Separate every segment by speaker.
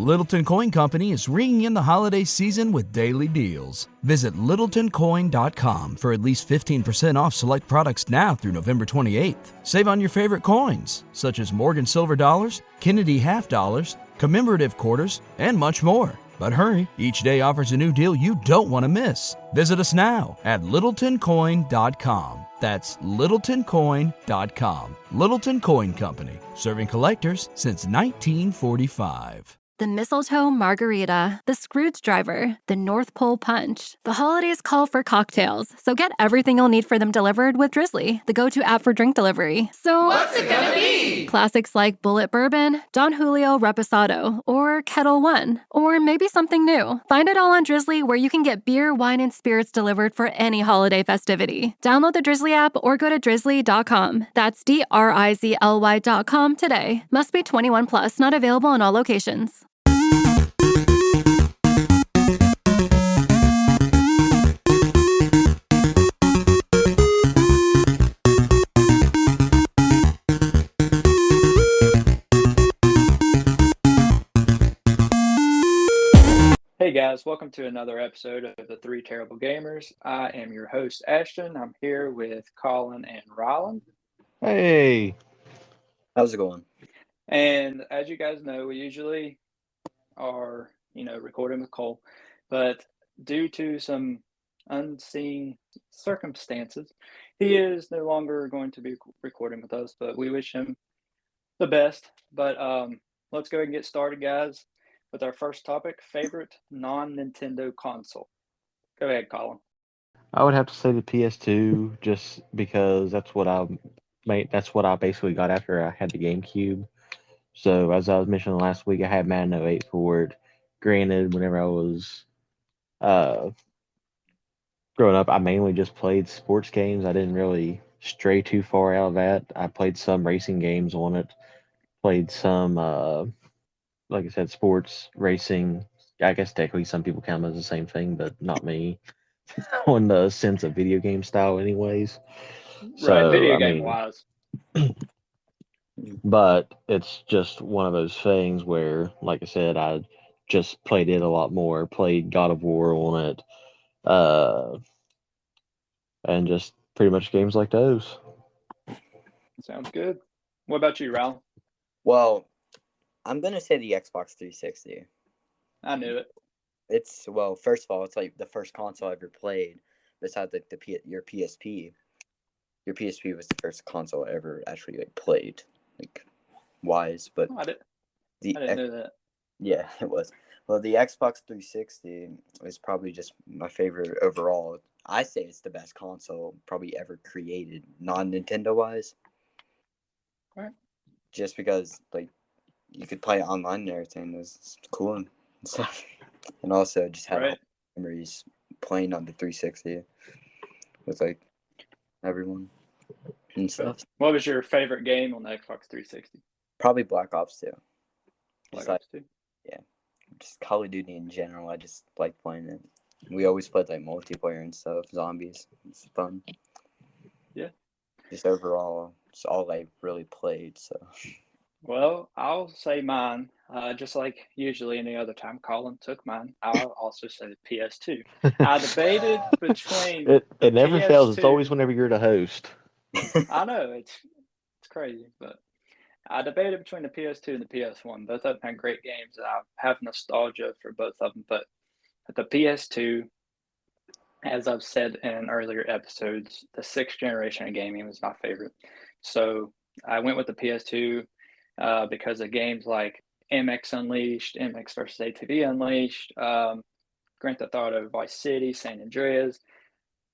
Speaker 1: Littleton Coin Company is ringing in the holiday season with daily deals. Visit littletoncoin.com for at least 15% off select products now through November 28th. Save on your favorite coins, such as Morgan Silver Dollars, Kennedy Half Dollars, commemorative quarters, and much more. But hurry, each day offers a new deal you don't want to miss. Visit us now at littletoncoin.com. That's littletoncoin.com. Littleton Coin Company, serving collectors since 1945.
Speaker 2: The mistletoe margarita, the Scrooge driver, the North Pole punch. The holidays call for cocktails, so get everything you'll need for them delivered with Drizzly, the go-to app for drink delivery. So,
Speaker 3: what's it gonna be?
Speaker 2: Classics like Bullet Bourbon, Don Julio Reposado, or Kettle One, or maybe something new. Find it all on Drizzly, where you can get beer, wine, and spirits delivered for any holiday festivity. Download the Drizzly app or go to drizzly.com. That's DRIZLY.com today. Must be 21 plus, not available in all locations.
Speaker 4: Hey guys, welcome to another episode of the Three Terrible Gamers. I am your host, Ashton. I'm here with Colin and Ryland.
Speaker 5: Hey.
Speaker 6: How's it going?
Speaker 4: And as you guys know, we usually are, recording with Cole, but due to some unseen circumstances, he is no longer going to be recording with us, but we wish him the best. But let's go ahead and get started, guys, with our first topic, favorite non-Nintendo console. Go ahead, Colin.
Speaker 5: I would have to say the PS2, just because that's what I basically got after I had the GameCube. So as I was mentioning last week, I had Madden 08 for it. Granted, whenever I was growing up, I mainly just played sports games. I didn't really stray too far out of that. I played some racing games on it. Played some like I said, sports, racing. I guess technically some people count them as the same thing, but not me. On the sense of video game style anyways.
Speaker 4: Right, video game wise.
Speaker 5: But it's just one of those things where, like I said, I just played it a lot more, played God of War on it, and just pretty much games like those.
Speaker 4: Sounds good. What about you, Raul?
Speaker 6: Well, I'm going to say the Xbox 360.
Speaker 4: I knew it.
Speaker 6: First of all, it's like the first console I ever played besides like your PSP. Your PSP was the first console I ever actually played, wise, but
Speaker 4: I didn't know that.
Speaker 6: Yeah, it was. Well, the Xbox 360 is probably just my favorite overall. I say it's the best console probably ever created, non-Nintendo wise.
Speaker 4: All right.
Speaker 6: Just because you could play online and everything. It was cool and stuff. And also just had memories playing on the 360 with everyone and stuff.
Speaker 4: What was your favorite game on the Xbox 360?
Speaker 6: Probably Black Ops 2.
Speaker 4: Ops 2?
Speaker 6: Yeah. Just Call of Duty in general. I just like playing it. We always played multiplayer and stuff, zombies. It's fun.
Speaker 4: Yeah.
Speaker 6: Just overall, it's all I really played, so.
Speaker 4: Well, I'll say mine. Just like usually any other time Colin took mine, I'll also say the PS2. I debated between
Speaker 5: it never
Speaker 4: PS2.
Speaker 5: fails. It's always whenever you're the host.
Speaker 4: I know, it's crazy, but I debated between the PS2 and the PS1. Both of them had great games. I have nostalgia for both of them, but the PS2, as I've said in earlier episodes, the sixth generation of gaming was my favorite. So I went with the PS2 because of games like MX Unleashed, MX vs. ATV Unleashed, Grand Theft Auto Vice City, San Andreas,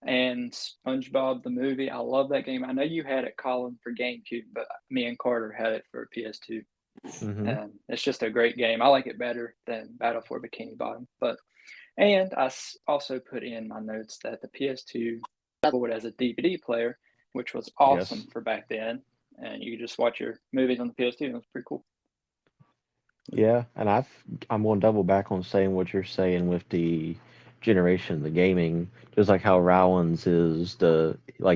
Speaker 4: and SpongeBob the movie. I love that game. I know you had it, Colin, for GameCube, but me and Carter had it for PS2.
Speaker 5: Mm-hmm.
Speaker 4: And it's just a great game. I like it better than Battle for Bikini Bottom. And I also put in my notes that the PS2 doubled as a DVD player, which was awesome for back then. And you could just watch your movies on the PS2. It was pretty cool.
Speaker 5: Yeah, and I'm going to double back on saying what you're saying with the generation, the gaming, just like how Rowan's is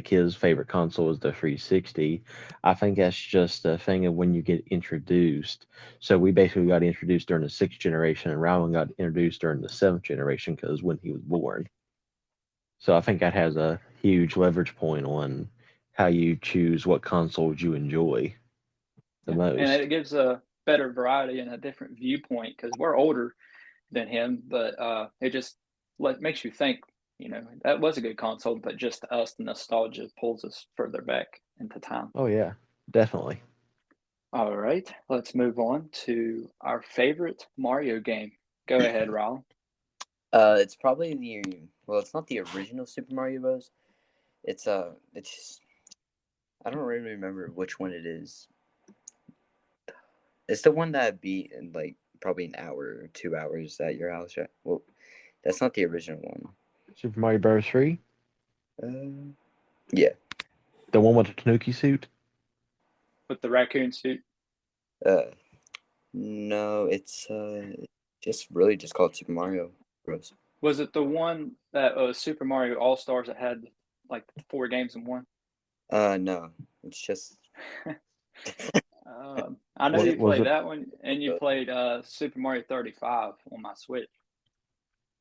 Speaker 5: his favorite console is the 360. I think that's just a thing of when you get introduced. So we basically got introduced during the sixth generation, and Rowan got introduced during the seventh generation because when he was born. So I think that has a huge leverage point on how you choose what consoles you enjoy the
Speaker 4: And
Speaker 5: most.
Speaker 4: it gives a better variety and a different viewpoint because we're older than him, but it just makes you think, that was a good console, but just us, the nostalgia pulls us further back into time.
Speaker 5: Oh yeah, definitely.
Speaker 4: All right, let's move on to our favorite Mario game. Go ahead, Raul.
Speaker 6: It's probably it's not the original Super Mario Bros. It's I don't really remember which one it is. It's the one that I beat in like probably an hour or 2 hours at your house, right? Well, that's not the original one.
Speaker 5: Super Mario Bros. 3?
Speaker 6: Yeah.
Speaker 5: The one with the Tanuki suit?
Speaker 4: With the raccoon suit?
Speaker 6: No, it's just called Super Mario Bros.
Speaker 4: Was it the one that was Super Mario All Stars that had like 4 games in one?
Speaker 6: No, it's just.
Speaker 4: I know you
Speaker 5: Was
Speaker 4: played
Speaker 5: it?
Speaker 4: that one, and you played Super Mario 35 on my Switch.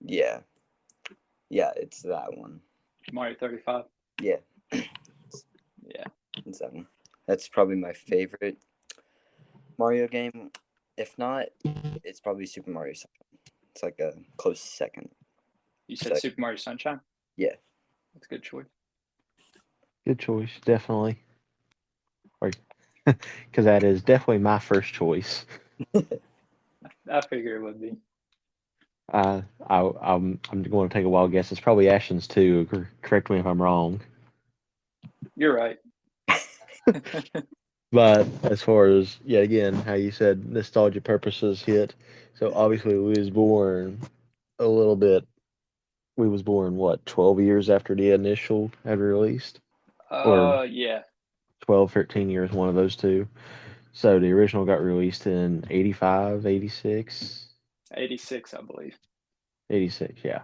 Speaker 6: Yeah, it's that one.
Speaker 4: Mario 35.
Speaker 6: Yeah.
Speaker 4: Yeah,
Speaker 6: It's that one. That's probably my favorite Mario game. If not, it's probably Super Mario Sunshine. It's like a close second.
Speaker 4: you said Super Mario Sunshine.
Speaker 6: Yeah,
Speaker 4: that's a good choice.
Speaker 5: Good choice, definitely. Because that is definitely my first choice.
Speaker 4: I figure it would be.
Speaker 5: I'm going to take a wild guess. It's probably Ashen's too. Correct me if I'm wrong.
Speaker 4: You're right.
Speaker 5: But as far as again, how you said nostalgia purposes hit. So obviously we was born a little bit. We was born what 12 years after the initial had released, or
Speaker 4: yeah,
Speaker 5: 12, 13 years, one of those two. So the original got released in 85, 86.
Speaker 4: 86, I believe.
Speaker 5: 86, yeah.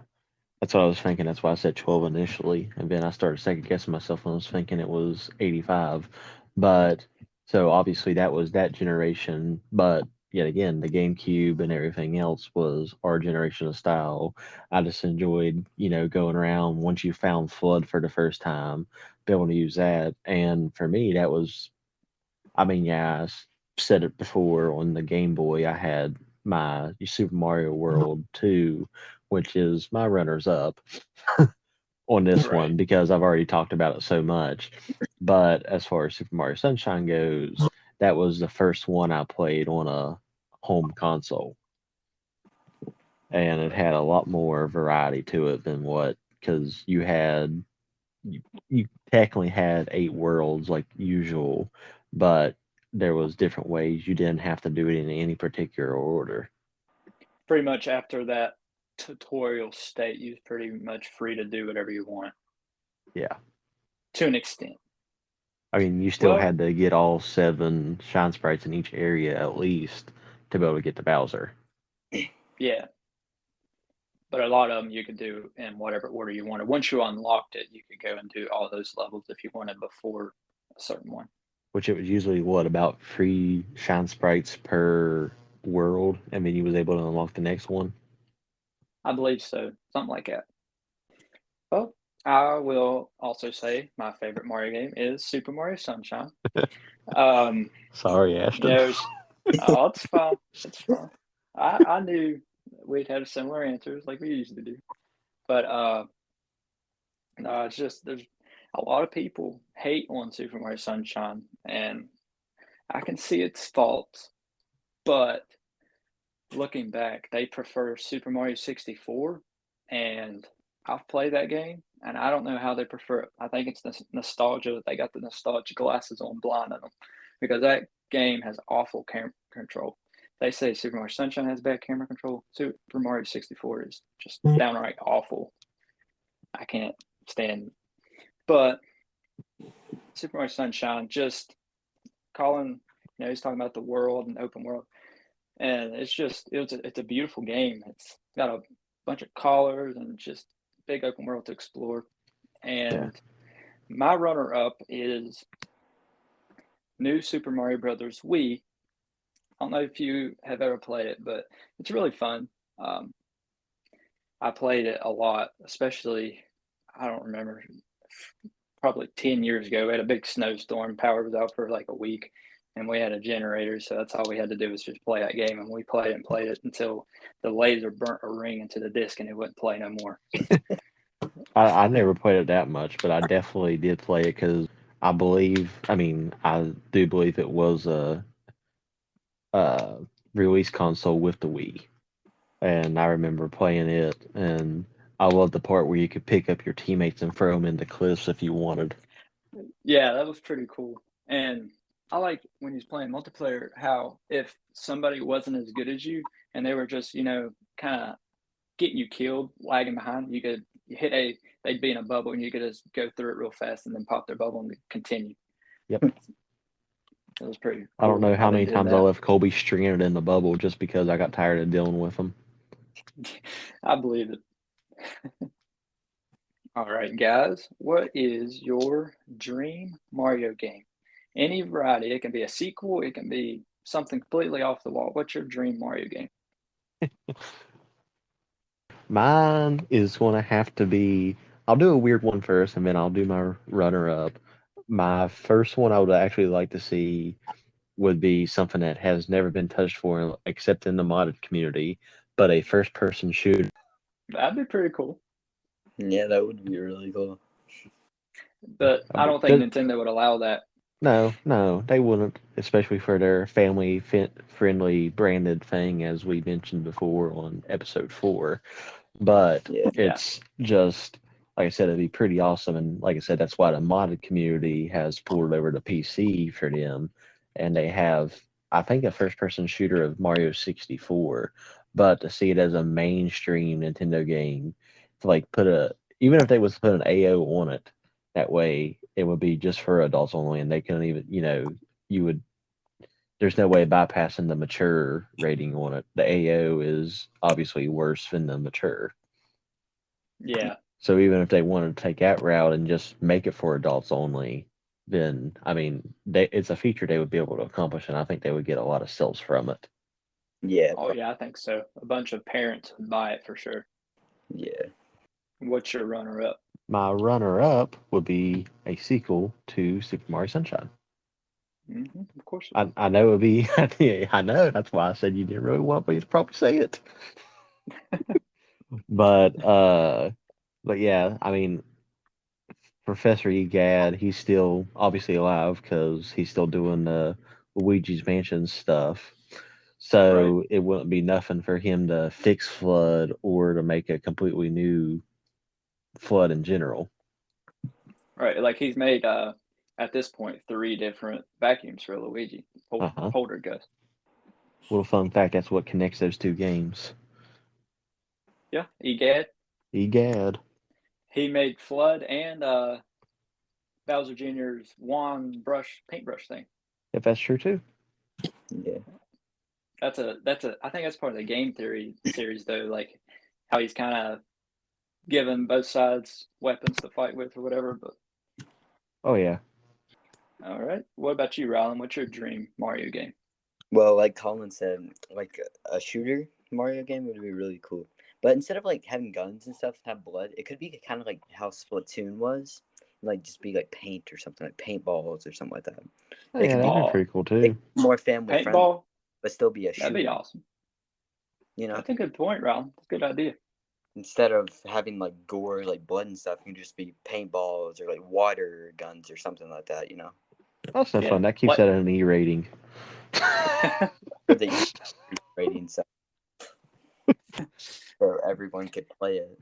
Speaker 5: That's what I was thinking. That's why I said 12 initially. And then I started second guessing myself and I was thinking it was 85. But so obviously that was that generation. But yet again, the GameCube and everything else was our generation of style. I just enjoyed, going around once you found Flood for the first time, be able to use that. And for me, that was, I said it before on the Game Boy, I had my Super Mario World 2, which is my runners up on this one because I've already talked about it so much. But as far as Super Mario Sunshine goes, that was the first one I played on a home console. And it had a lot more variety to it than because you technically had 8 worlds like usual, but there was different ways. You didn't have to do it in any particular order.
Speaker 4: Pretty much after that tutorial state, you're pretty much free to do whatever you want.
Speaker 5: Yeah.
Speaker 4: To an extent.
Speaker 5: I mean, you still had to get all 7 shine sprites in each area at least to be able to get to Bowser.
Speaker 4: Yeah. But a lot of them you could do in whatever order you wanted. Once you unlocked it, you could go and do all those levels if you wanted before a certain one.
Speaker 5: Which it was usually, about 3 shine sprites per world, and then you was able to unlock the next one?
Speaker 4: I believe so. Something like that. Well, I will also say my favorite Mario game is Super Mario Sunshine.
Speaker 5: Sorry, Ashton.
Speaker 4: It's fine. It's fine. I knew we'd have similar answers like we usually do. But no, it's just there's a lot of people hate on Super Mario Sunshine, and I can see its faults. But looking back, they prefer Super Mario 64, and I've played that game, and I don't know how they prefer it. I think it's the nostalgia. They got the nostalgia glasses on blinding them because that game has awful camera control. They say Super Mario Sunshine has bad camera control. Super Mario 64 is just downright awful. I can't stand. But Super Mario Sunshine, just Colin, he's talking about the world and open world, and it's a beautiful game. It's got a bunch of collars and just big open world to explore. And my runner-up is New Super Mario Brothers Wii. I don't know if you have ever played it, but it's really fun. I played it a lot, especially, I don't remember, probably 10 years ago. We had a big snowstorm. Power was out for like a week, and we had a generator, so that's all we had to do was just play that game. And we played it until the laser burnt a ring into the disc and it wouldn't play no more.
Speaker 5: I never played it that much, but I definitely did play it because I do believe it was a release console with the Wii. And I remember playing it, and I loved the part where you could pick up your teammates and throw them into cliffs if you wanted.
Speaker 4: Yeah, that was pretty cool. And I like when he's playing multiplayer how if somebody wasn't as good as you and they were just, kind of getting you killed, lagging behind, you could they'd be in a bubble and you could just go through it real fast and then pop their bubble and continue.
Speaker 5: Yep.
Speaker 4: It was pretty cool.
Speaker 5: I don't know how many times I left Colby stranded in the bubble just because I got tired of dealing with him.
Speaker 4: I believe it. All right, guys, what is your dream Mario game? Any variety. It can be a sequel. It can be something completely off the wall. What's your dream Mario game?
Speaker 5: Mine is going to have to be. I'll do a weird one first, and then I'll do my runner-up. My first one I would actually like to see would be something that has never been touched for except in the modded community, but a first-person shooter.
Speaker 4: That'd be pretty cool.
Speaker 6: Yeah, that would be really cool.
Speaker 4: But I don't think Nintendo would allow that.
Speaker 5: No, they wouldn't, especially for their family-friendly branded thing, as we mentioned before on episode 4. But it's just, like I said, it'd be pretty awesome. And like I said, that's why the modded community has pulled over to PC for them. And they have, I think, a first-person shooter of Mario 64. But to see it as a mainstream Nintendo game, to even if they was to put an AO on it, that way it would be just for adults only, and they couldn't even, there's no way bypassing the mature rating on it. The AO is obviously worse than the mature.
Speaker 4: Yeah.
Speaker 5: So even if they wanted to take that route and just make it for adults only, then it's a feature they would be able to accomplish, and I think they would get a lot of sales from it.
Speaker 6: Yeah.
Speaker 4: Oh yeah, I think so. A bunch of parents would buy it for sure.
Speaker 6: Yeah.
Speaker 4: What's your runner-up?
Speaker 5: My runner-up would be a sequel to Super Mario Sunshine.
Speaker 4: Mm-hmm, of course.
Speaker 5: I know it would be. I know. That's why I said you didn't really want me to probably say it. But yeah, Professor Egad, he's still obviously alive because he's still doing the Luigi's Mansion stuff. So It wouldn't be nothing for him to fix FLUDD or to make a completely new FLUDD in general.
Speaker 4: Right, like he's made at this point 3 different vacuums for Luigi. Poltergust.
Speaker 5: Little fun fact: that's what connects those 2 games.
Speaker 4: Yeah, Egad.
Speaker 5: He
Speaker 4: made FLUDD and Bowser Jr.'s paintbrush thing.
Speaker 5: If that's true too.
Speaker 6: Yeah.
Speaker 4: I think that's part of the game theory series though, like how he's kind of given both sides weapons to fight with or whatever. But
Speaker 5: oh yeah.
Speaker 4: All right. What about you, Rylan? What's your dream Mario game?
Speaker 6: Well, like Colin said, like a shooter Mario game would be really cool. But instead of like having guns and stuff and have blood, it could be kind of like how Splatoon was, like just be like paint or something, like paintballs or something like that.
Speaker 5: Oh, yeah, that'd be pretty cool too.
Speaker 6: More family friendly, but still be a shooter.
Speaker 4: That'd be awesome. That's a good point, Rylan. That's a good idea.
Speaker 6: Instead of having like gore, like blood and stuff, you can just be paintballs or like water guns or something like that.
Speaker 5: That's no fun. That keeps that at an E rating.
Speaker 6: For the rating stuff. So everyone could play it.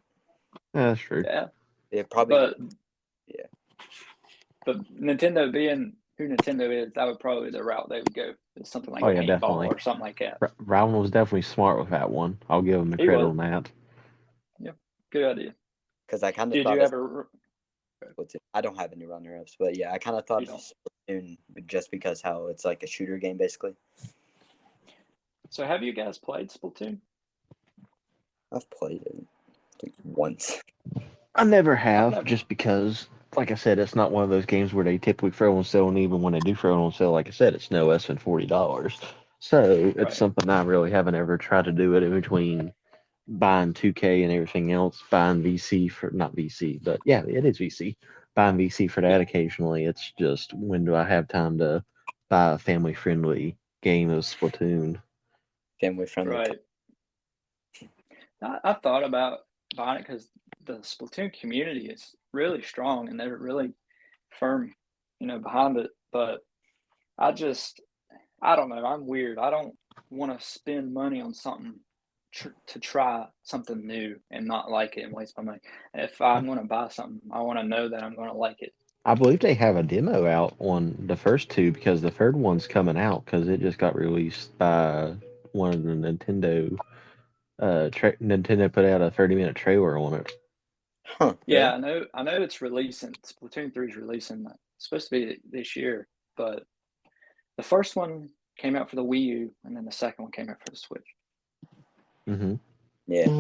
Speaker 5: Yeah, that's true.
Speaker 4: Yeah.
Speaker 6: It probably.
Speaker 4: But Nintendo being who Nintendo is, that would probably be the route they would go. It's something like paintball
Speaker 5: definitely.
Speaker 4: Or something like that.
Speaker 5: Rylan was definitely smart with that one. I'll give him the credit on that.
Speaker 4: Yeah, good idea.
Speaker 6: Because I kind of thought. I don't have any runner-ups, but yeah, I kind of thought of Splatoon just because how it's like a shooter game basically.
Speaker 4: So have you guys played Splatoon?
Speaker 6: I've played it. like once.
Speaker 5: I never have,
Speaker 4: never-
Speaker 5: just because, like I said, it's not one of those games where they typically throw on sale, and even when they do throw it on sale, like I said, it's no less than $40. So it's
Speaker 4: Right.
Speaker 5: something I really haven't ever tried to do it in between buying 2K and everything else, buying VC for not VC, but yeah, it is VC. Buying VC for that
Speaker 4: Yeah.
Speaker 5: occasionally. It's just when do I have time to buy a family friendly game of Splatoon?
Speaker 6: Family friendly.
Speaker 4: Right. I thought about buying it because the Splatoon community is really strong and they're really firm, behind it. But I don't know. I'm weird. I don't want to spend money on something to try something new and not like it and waste my money. If I'm going to buy something, I want to know that I'm going to like it.
Speaker 5: I believe they have a demo out on the first two because the third one's coming out because it just got released by one of the Nintendo. Nintendo put out a 30-minute trailer on it.
Speaker 6: Huh.
Speaker 4: Yeah, I know it's releasing. Splatoon 3 is releasing. It's supposed to be this year, but the first one came out for the Wii U, and then the second one came out for the Switch.
Speaker 5: Mm-hmm.
Speaker 6: Yeah.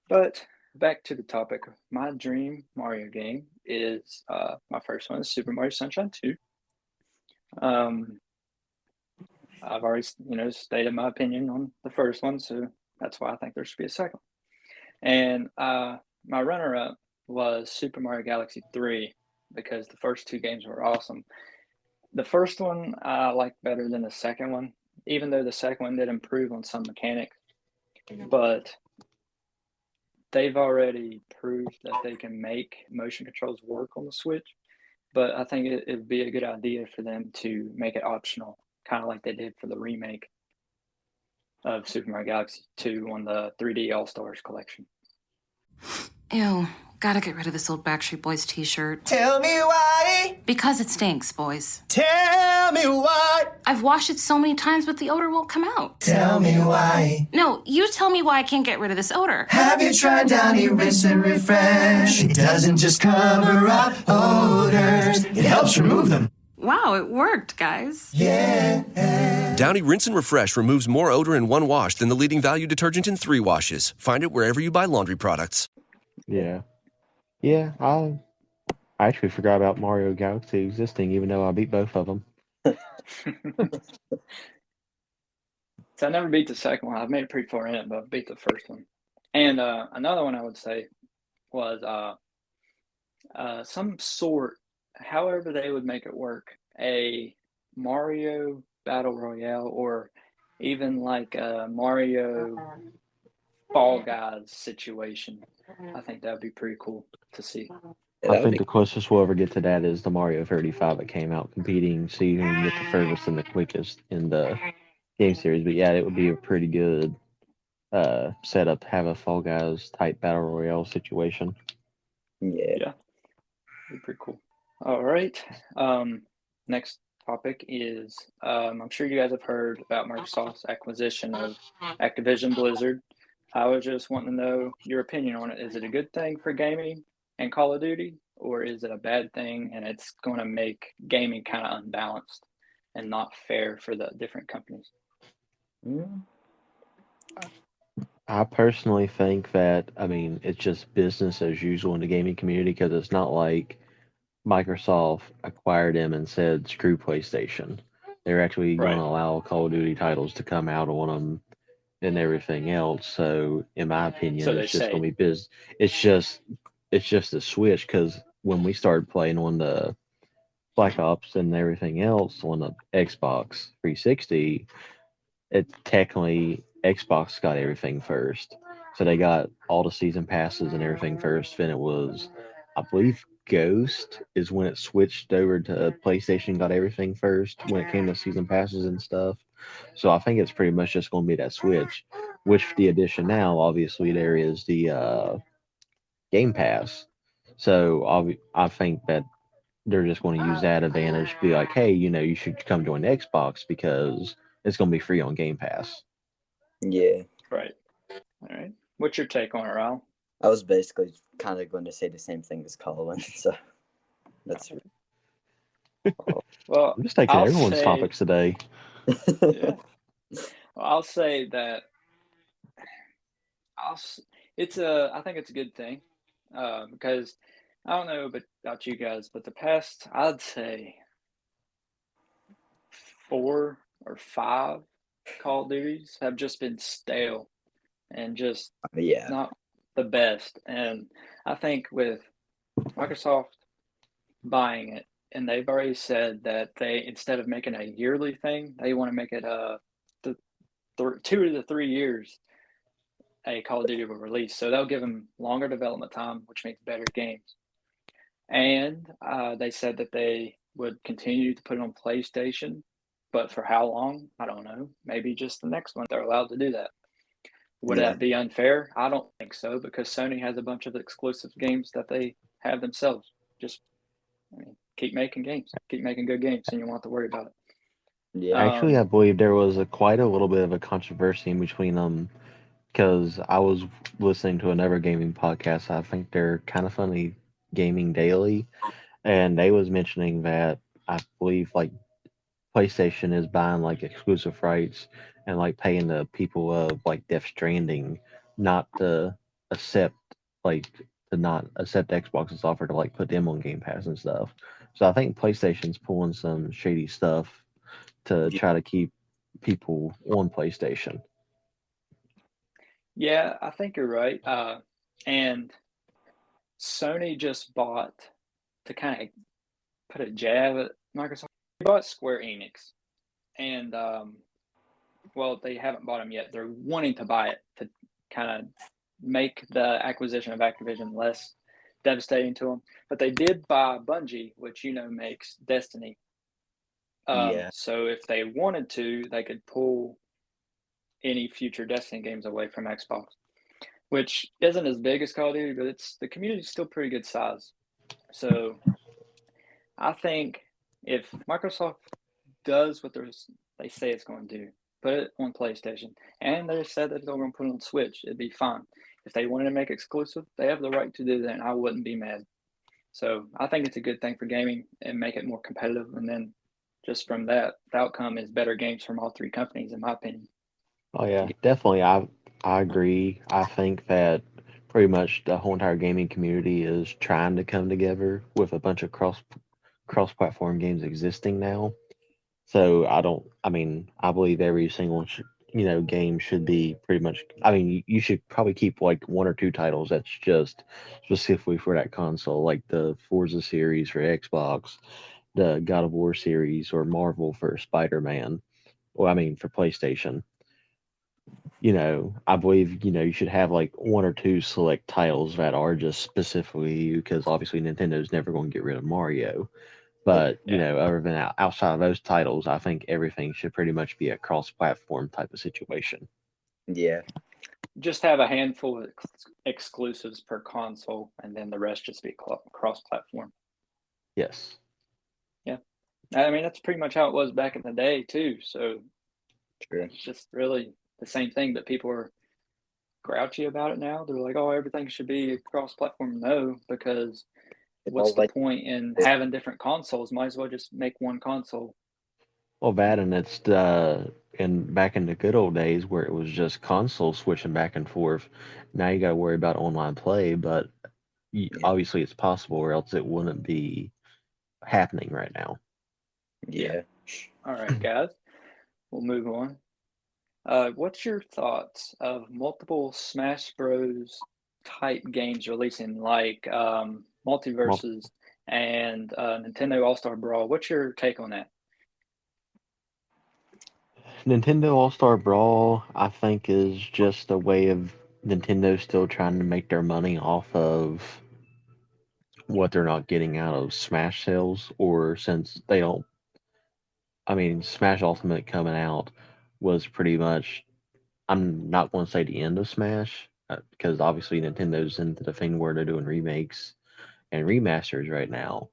Speaker 4: But back to the topic. My dream Mario game is my first one is Super Mario Sunshine 2. I've already stated my opinion on the first one, so that's why I think there should be a second. And my runner-up was Super Mario Galaxy 3 because the first two games were awesome. The first one I liked better than the second one, even though the second one did improve on some mechanics. But they've already proved that they can make motion controls work on the Switch. But I think it would be a good idea for them to make it optional, kind of like they did for the remake of Super Mario Galaxy 2 on the 3D All-Stars collection.
Speaker 3: Ew, gotta get rid of this old Backstreet Boys t-shirt.
Speaker 7: Tell me why.
Speaker 3: Because it stinks, boys.
Speaker 7: Tell me why.
Speaker 3: I've washed it so many times, but the odor won't come out.
Speaker 7: Tell me why.
Speaker 3: No, you tell me why I can't get rid of this odor.
Speaker 7: Have you tried Downy Rinse and Refresh? It doesn't just cover up odors, it helps remove them.
Speaker 3: Wow, it worked, guys.
Speaker 7: Yeah.
Speaker 8: Downy Rinse and Refresh removes more odor in one wash than the leading value detergent in 3 washes. Find it wherever you buy laundry products.
Speaker 5: Yeah. Yeah, I actually forgot about Mario Galaxy existing, even though I beat both of them.
Speaker 4: So I never beat the second one. I've made it pretty far in it, but I beat the first one. And another one I would say was some sort, however they would make it work, a Mario Battle Royale or even like a Mario Fall Guys situation. I think that would be pretty cool to see.
Speaker 5: I think the closest we'll ever get to that is the Mario 35 that came out competing, see who can get the furthest and the quickest in the game series. But yeah, it would be a pretty good setup to have a Fall Guys type Battle Royale situation.
Speaker 6: Yeah.
Speaker 4: Be pretty cool. All right. Next topic is I'm sure you guys have heard about Microsoft's acquisition of Activision Blizzard. I was just wanting to know your opinion on it. Is it a good thing for gaming and Call of Duty, or is it a bad thing and it's going to make gaming kind of unbalanced and not fair for the different companies?
Speaker 5: I personally think that, it's just business as usual in the gaming community because it's not like Microsoft acquired them and said, screw PlayStation. They're actually going to allow Call of Duty titles to come out on them and everything else. So, in my opinion, it's just going to be business. It's just a switch because when we started playing on the Black Ops and everything else on the Xbox 360, it technically Xbox got everything first. So they got all the season passes and everything first. Then it was, I believe, Ghost is when it switched over to PlayStation, got everything first when it came to season passes and stuff. So I think it's pretty much just going to be that switch. With the addition now, obviously, there is the Game Pass. So I think that they're just going to use that advantage to be like, hey, you should come join Xbox because it's going to be free on Game Pass.
Speaker 6: Yeah.
Speaker 4: Right. All right. What's your take on it, Raul?
Speaker 6: I was basically kind of going to say the same thing as Colin, so that's
Speaker 4: well.
Speaker 5: I'm just taking everyone's topics today.
Speaker 4: Yeah. Well, I'll say that I think it's a good thing because I don't know about you guys, but the past, I'd say 4 or 5 Call of Duties have just been stale and just
Speaker 6: Yeah.
Speaker 4: not the best. And I think with Microsoft buying it, and they've already said that they, instead of making a yearly thing, they want to make it the 2 to 3 years a Call of Duty will release. So they'll give them longer development time, which means better games. And they said that they would continue to put it on PlayStation, but for how long? I don't know. Maybe just the next one. They're allowed to do that. Would
Speaker 6: Yeah.
Speaker 4: that be unfair? I don't think so because Sony has a bunch of exclusive games that they have themselves. Just, keep making games, keep making good games, and you won't have to worry about it.
Speaker 6: Yeah.
Speaker 5: Actually, I believe there was quite a little bit of a controversy in between them because I was listening to another gaming podcast. I think they're kind of funny, Gaming Daily, and they was mentioning that I believe like PlayStation is buying like exclusive rights and like paying the people of like Death Stranding not to accept like to not accept Xbox's offer to like put them on Game Pass and stuff. So I think PlayStation's pulling some shady stuff to try to keep people on PlayStation.
Speaker 4: Yeah, I think you're right. And Sony just bought, to kind of put a jab at Microsoft, they bought Square Enix. And, well, they haven't bought them yet. They're wanting to buy it to kind of make the acquisition of Activision less devastating to them. But they did buy Bungie, which makes Destiny.
Speaker 6: Yeah.
Speaker 4: So if they wanted to, they could pull any future Destiny games away from Xbox, which isn't as big as Call of Duty, but the community's still pretty good size. So I think if Microsoft does what they say it's going to do, put it on PlayStation, and they said that they're going to put it on Switch, it'd be fine. If they wanted to make exclusive, they have the right to do that, and I wouldn't be mad. So I think it's a good thing for gaming and make it more competitive. And then just from that, the outcome is better games from all 3 companies, in my opinion.
Speaker 5: Oh yeah, definitely. I agree. I think that pretty much the whole entire gaming community is trying to come together with a bunch of cross platform games existing now. So I believe every single game should be pretty much. I mean, you should probably keep like 1 or 2 titles that's just specifically for that console, like the Forza series for Xbox, the God of War series, or Marvel for Spider-Man. Well, I mean for PlayStation. I believe, you should have like 1 or 2 select titles that are just specifically you because obviously Nintendo's never going to get rid of Mario. But, other than outside of those titles, I think everything should pretty much be a cross platform type of situation.
Speaker 6: Yeah.
Speaker 4: Just have a handful of exclusives per console, and then the rest just be cross platform.
Speaker 5: Yes.
Speaker 4: Yeah. I mean, that's pretty much how it was back in the day, too. So
Speaker 6: True.
Speaker 4: It's just really the same thing, but people are grouchy about it now. They're like, oh, everything should be cross-platform. No, because what's the point in having different consoles? Might as well just make one console.
Speaker 5: Well, that and it's back in the good old days where it was just console switching back and forth. Now you got to worry about online play, but obviously it's possible, or else it wouldn't be happening right now.
Speaker 6: Yeah.
Speaker 4: All right, guys, we'll move on. What's your thoughts of multiple Smash Bros. Type games releasing, like Multiverses and Nintendo All-Star Brawl? What's your take on that?
Speaker 5: Nintendo All-Star Brawl, I think, is just a way of Nintendo still trying to make their money off of what they're not getting out of Smash sales, or since they don't. I mean, Smash Ultimate coming out was pretty much. I'm not going to say the end of Smash because obviously Nintendo's into the thing where they're doing remakes and remasters right now.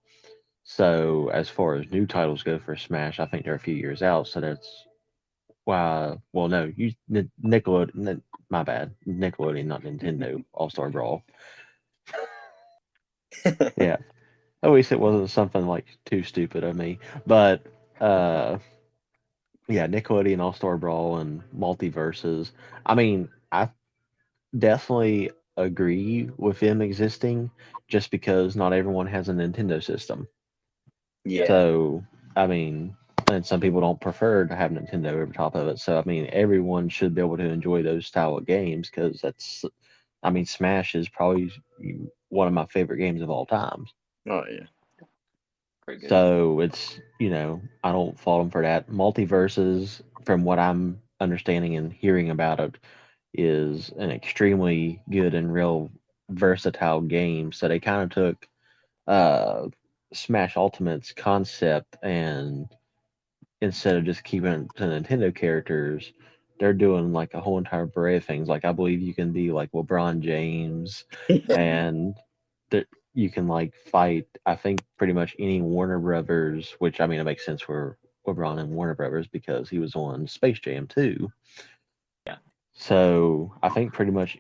Speaker 5: So as far as new titles go for Smash, I think they're a few years out. So that's why. Well, no, Nickelodeon. My bad, Nickelodeon, not Nintendo. All Star Brawl. Yeah, at least it wasn't something like too stupid of me. But yeah, Nickelodeon All Star Brawl and Multiverses. I mean, I definitely agree with them existing just because not everyone has a Nintendo system.
Speaker 6: Yeah.
Speaker 5: So, I mean, and some people don't prefer to have Nintendo over top of it. So, I mean, everyone should be able to enjoy those style of games because I mean, Smash is probably one of my favorite games of all time.
Speaker 6: Oh yeah.
Speaker 4: Pretty good.
Speaker 5: So I don't fault them for that. Multiverses, from what I'm understanding and hearing about it, is an extremely good and real versatile game. So they kind of took uh, Smash Ultimate's concept, and instead of just keeping it to Nintendo characters, they're doing like a whole entire array of things. Like I believe you can be like LeBron James, and that you can like fight. I think pretty much any Warner Brothers, which I mean it makes sense for LeBron and Warner Brothers because he was on Space Jam too.
Speaker 4: Yeah.
Speaker 5: So I think pretty much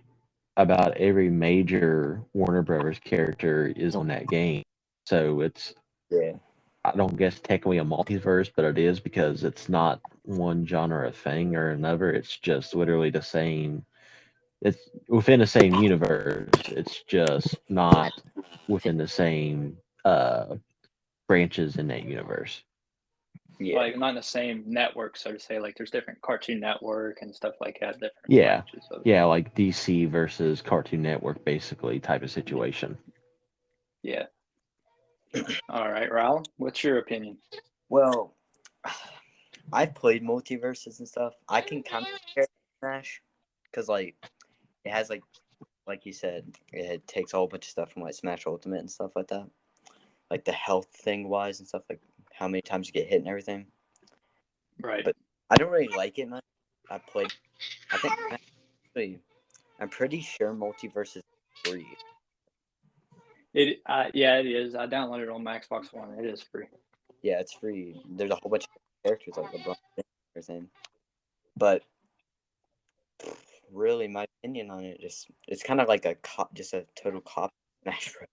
Speaker 5: about every major Warner Brothers character is on that game. So it's
Speaker 6: Yeah.
Speaker 5: I don't guess technically a multiverse, but it is because it's not one genre of thing or another. It's just literally the same. It's within the same universe. It's just not within the same branches in that universe.
Speaker 6: Yeah.
Speaker 4: Like not in the same network, so to say. Like there's different Cartoon Network and stuff like that. Different
Speaker 5: Yeah,
Speaker 4: branches of it.
Speaker 5: yeah, like DC versus Cartoon Network, basically type of situation.
Speaker 4: Yeah. All right, Raul, what's your opinion?
Speaker 6: Well, I've played multiverses and stuff. I can kind of compare it to Smash because like it has like you said, it takes a whole bunch of stuff from like Smash Ultimate and stuff like that, like the health thing wise and stuff, like how many times you get hit and everything.
Speaker 4: Right.
Speaker 6: But I don't really like it much. I think actually, I'm pretty sure Multiverse is free.
Speaker 4: Yeah, it is. I downloaded it on my Xbox One. It is free.
Speaker 6: Yeah, it's free. There's a whole bunch of characters like LeBron and everything. But really, my opinion on it it's kind of like just a total cop Smash Bros.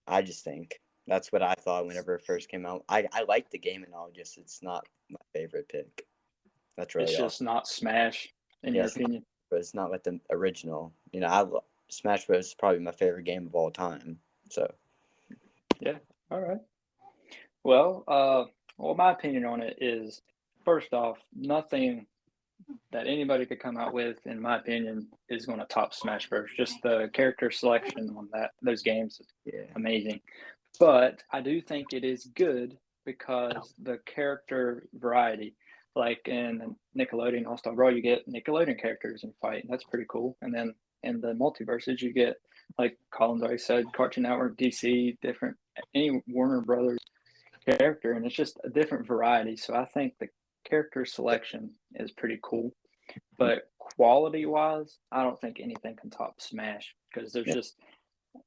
Speaker 6: I just think that's what I thought whenever it first came out. I like the game and all, just it's not my favorite pick. That's really
Speaker 4: It's
Speaker 6: all.
Speaker 4: just not Smash, in your opinion.
Speaker 6: But it's not like the original. Smash Bros is probably my favorite game of all time. So
Speaker 4: Yeah. All right. Well, my opinion on it is, first off, nothing that anybody could come out with, in my opinion, is going to top Smash Bros. Just the character selection on those games is
Speaker 6: yeah,
Speaker 4: amazing. But I do think it is good because the character variety, like in Nickelodeon All Star Brawl, you get Nickelodeon characters in fight. That's pretty cool. And then in the multiverses, you get, like Colin's already said, Cartoon Network, DC, different, any Warner Brothers character, and it's just a different variety. So I think the character selection is pretty cool. But quality wise, I don't think anything can top Smash because there's just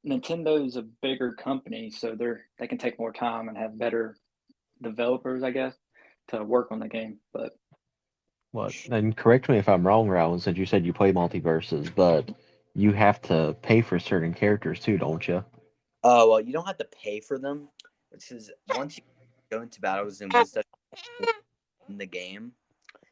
Speaker 4: Nintendo's a bigger company, so they can take more time and have better developers, I guess, to work on the game. But
Speaker 5: What? And correct me if I'm wrong, Rowan, since you said you play multiverses, but you have to pay for certain characters too, don't you?
Speaker 6: well, you don't have to pay for them. This is once you go into battles and win stuff in the game,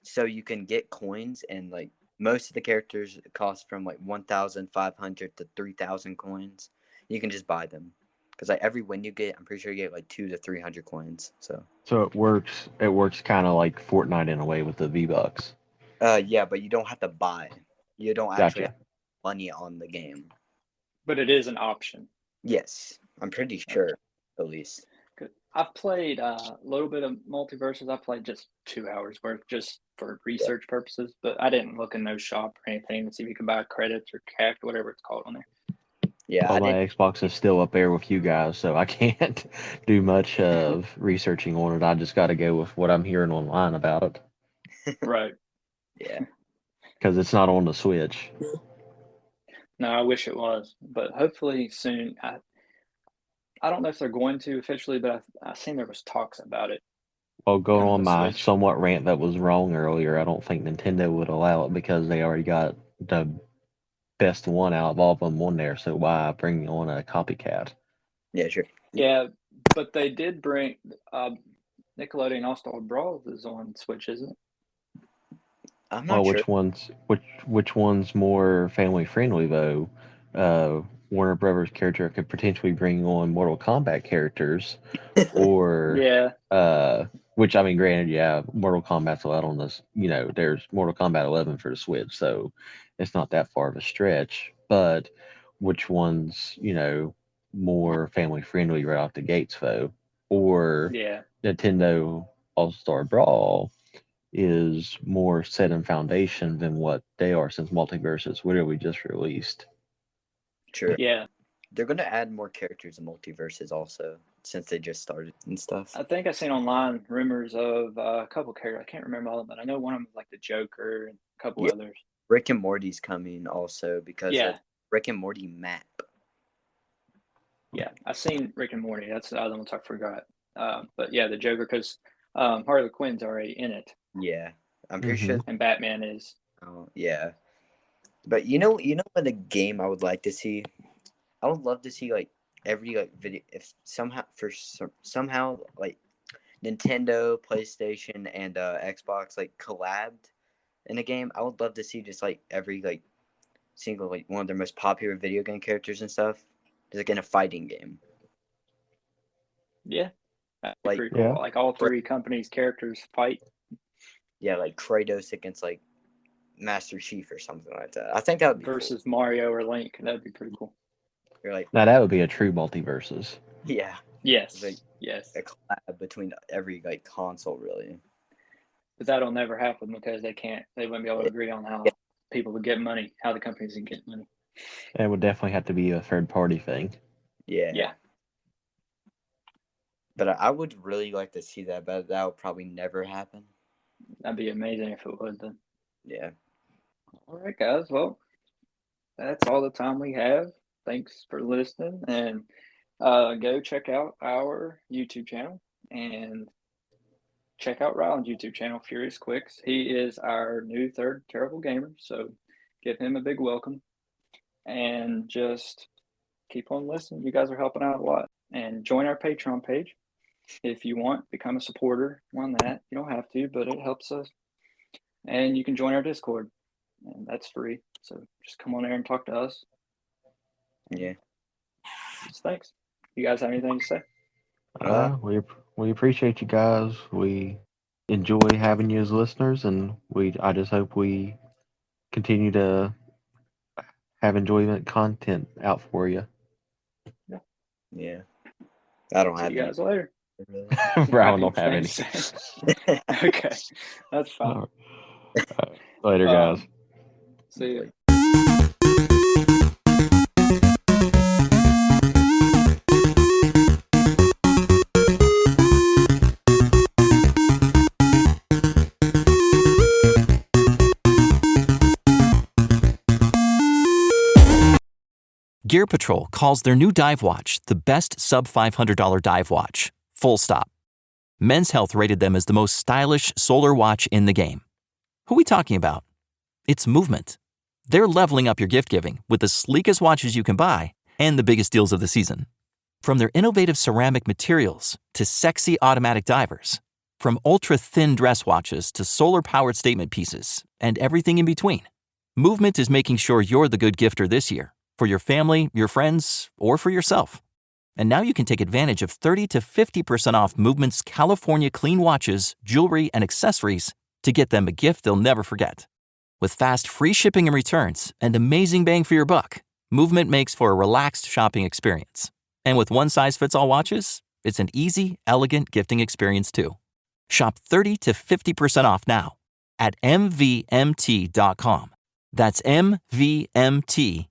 Speaker 6: so you can get coins, and like most of the characters cost from like 1,500 to 3,000 coins. You can just buy them because like every win you get, I'm pretty sure you get like 200 to 300 coins. So
Speaker 5: it works. It works kind of like Fortnite in a way with the V-Bucks.
Speaker 6: yeah, but you don't have to buy. You don't actually
Speaker 5: Gotcha.
Speaker 6: have money on the game.
Speaker 4: it is an option.
Speaker 6: Yes, I'm pretty sure, at least.
Speaker 4: Good. I've played a little bit of multiverses. I played just 2 hours worth just for research purposes, but I didn't look in no shop or anything to see if you could buy credits or cash, whatever it's called on there.
Speaker 6: Yeah,
Speaker 5: Well, my Xbox is still up there with you guys, so I can't do much of researching on it. I just got to go with what I'm hearing online about it.
Speaker 4: Right.
Speaker 6: Yeah.
Speaker 5: Because it's not on the Switch.
Speaker 4: No, I wish it was, but hopefully soon. I don't know if they're going to officially, but I seen there was talks about it.
Speaker 5: Well, going
Speaker 4: on
Speaker 5: on
Speaker 4: the
Speaker 5: my
Speaker 4: Switch.
Speaker 5: somewhat rant that was wrong earlier, I don't think Nintendo would allow it because they already got the best one out of all of them on there. So why bring on a copycat?
Speaker 6: Yeah, sure.
Speaker 4: Yeah, but they did bring Nickelodeon All Star Brawl is on Switch, isn't it?
Speaker 6: I'm
Speaker 5: Well,
Speaker 6: not sure.
Speaker 5: which one's more family friendly though? Warner Brothers character could potentially bring on Mortal Kombat characters, or
Speaker 4: Yeah,
Speaker 5: which I mean, granted, yeah, Mortal Kombat's allowed on this. There's Mortal Kombat 11 for the Switch, so it's not that far of a stretch. But which one's more family friendly right off the gates though? Or
Speaker 4: yeah,
Speaker 5: Nintendo All Star Brawl is more set in foundation than what they are, since Multiverses literally just released.
Speaker 6: True.
Speaker 4: yeah.
Speaker 6: They're gonna add more characters in multiverses also, since they just started and stuff.
Speaker 4: I think I seen online rumors of a couple characters. I can't remember all of them, but I know one of them was like the Joker and a couple
Speaker 6: Yeah.
Speaker 4: others.
Speaker 6: Rick and Morty's coming also because
Speaker 4: Yeah.
Speaker 6: of Rick and Morty map.
Speaker 4: Yeah, I've seen Rick and Morty. That's the other one I forgot. But yeah, the Joker, because Harley Quinn's already in it,
Speaker 6: Yeah, I'm pretty sure.
Speaker 4: and Batman is.
Speaker 6: Oh, yeah. But you know what a game I would like to see? I would love to see like every like video if somehow like Nintendo, PlayStation, and Xbox like collabed in a game. I would love to see just like every like single like one of their most popular video game characters and stuff, just like in a fighting game.
Speaker 4: Yeah, that'd be
Speaker 6: Like-
Speaker 4: pretty cool.
Speaker 5: Yeah.
Speaker 4: Like all three companies' characters fight.
Speaker 6: Yeah, like Kratos against like Master Chief or something like that. I think that would be
Speaker 4: Versus Mario or Link. That'd be pretty cool.
Speaker 6: cool. Or like
Speaker 5: Now that would be a true multiverses.
Speaker 6: yeah,
Speaker 4: Yes.
Speaker 6: Like-
Speaker 4: Yes.
Speaker 6: a collab between every like console really.
Speaker 4: But that'll never happen because they wouldn't be able to agree on how people would get money, how the companies would get money.
Speaker 5: It would definitely have to be a third party thing.
Speaker 6: Yeah.
Speaker 4: Yeah.
Speaker 6: But I would really like to see that, but that would probably never happen.
Speaker 4: That'd be amazing if it would then.
Speaker 6: Yeah.
Speaker 4: All right, guys. Well, that's all the time we have. Thanks for listening, and go check out our YouTube channel and check out Ryland's YouTube channel, Furious Quicks. He is our new third terrible gamer, so give him a big welcome, and just keep on listening. You guys are helping out a lot, and join our Patreon page if you want. Become a supporter on that. You don't have to, but it helps us. And you can join our Discord, and that's free. So just come on there and talk to us.
Speaker 6: Yeah.
Speaker 4: Just thanks. You guys have anything to say?
Speaker 5: We appreciate you guys. We enjoy having you as listeners, and I just hope we continue to have enjoyment content out for you.
Speaker 6: Yeah. I don't
Speaker 4: See
Speaker 6: have
Speaker 4: you guys later.
Speaker 6: any.
Speaker 5: Brown don't have any.
Speaker 4: Thanks. Okay, that's fine.
Speaker 5: All right. Later, guys.
Speaker 4: See you.
Speaker 9: Gear Patrol calls their new dive watch the best sub-$500 dive watch, full stop. Men's Health rated them as the most stylish solar watch in the game. Who are we talking about? It's Movement. They're leveling up your gift giving with the sleekest watches you can buy and the biggest deals of the season. From their innovative ceramic materials to sexy automatic divers, from ultra-thin dress watches to solar-powered statement pieces, and everything in between, Movement is making sure you're the good gifter this year, for your family, your friends, or for yourself. And now you can take advantage of 30 to 50% off Movement's California clean watches, jewelry, and accessories to get them a gift they'll never forget. With fast, free shipping and returns and amazing bang for your buck, Movement makes for a relaxed shopping experience. And with one-size-fits-all watches, it's an easy, elegant gifting experience too. Shop 30 to 50% off now at MVMT.com. That's MVMT.com.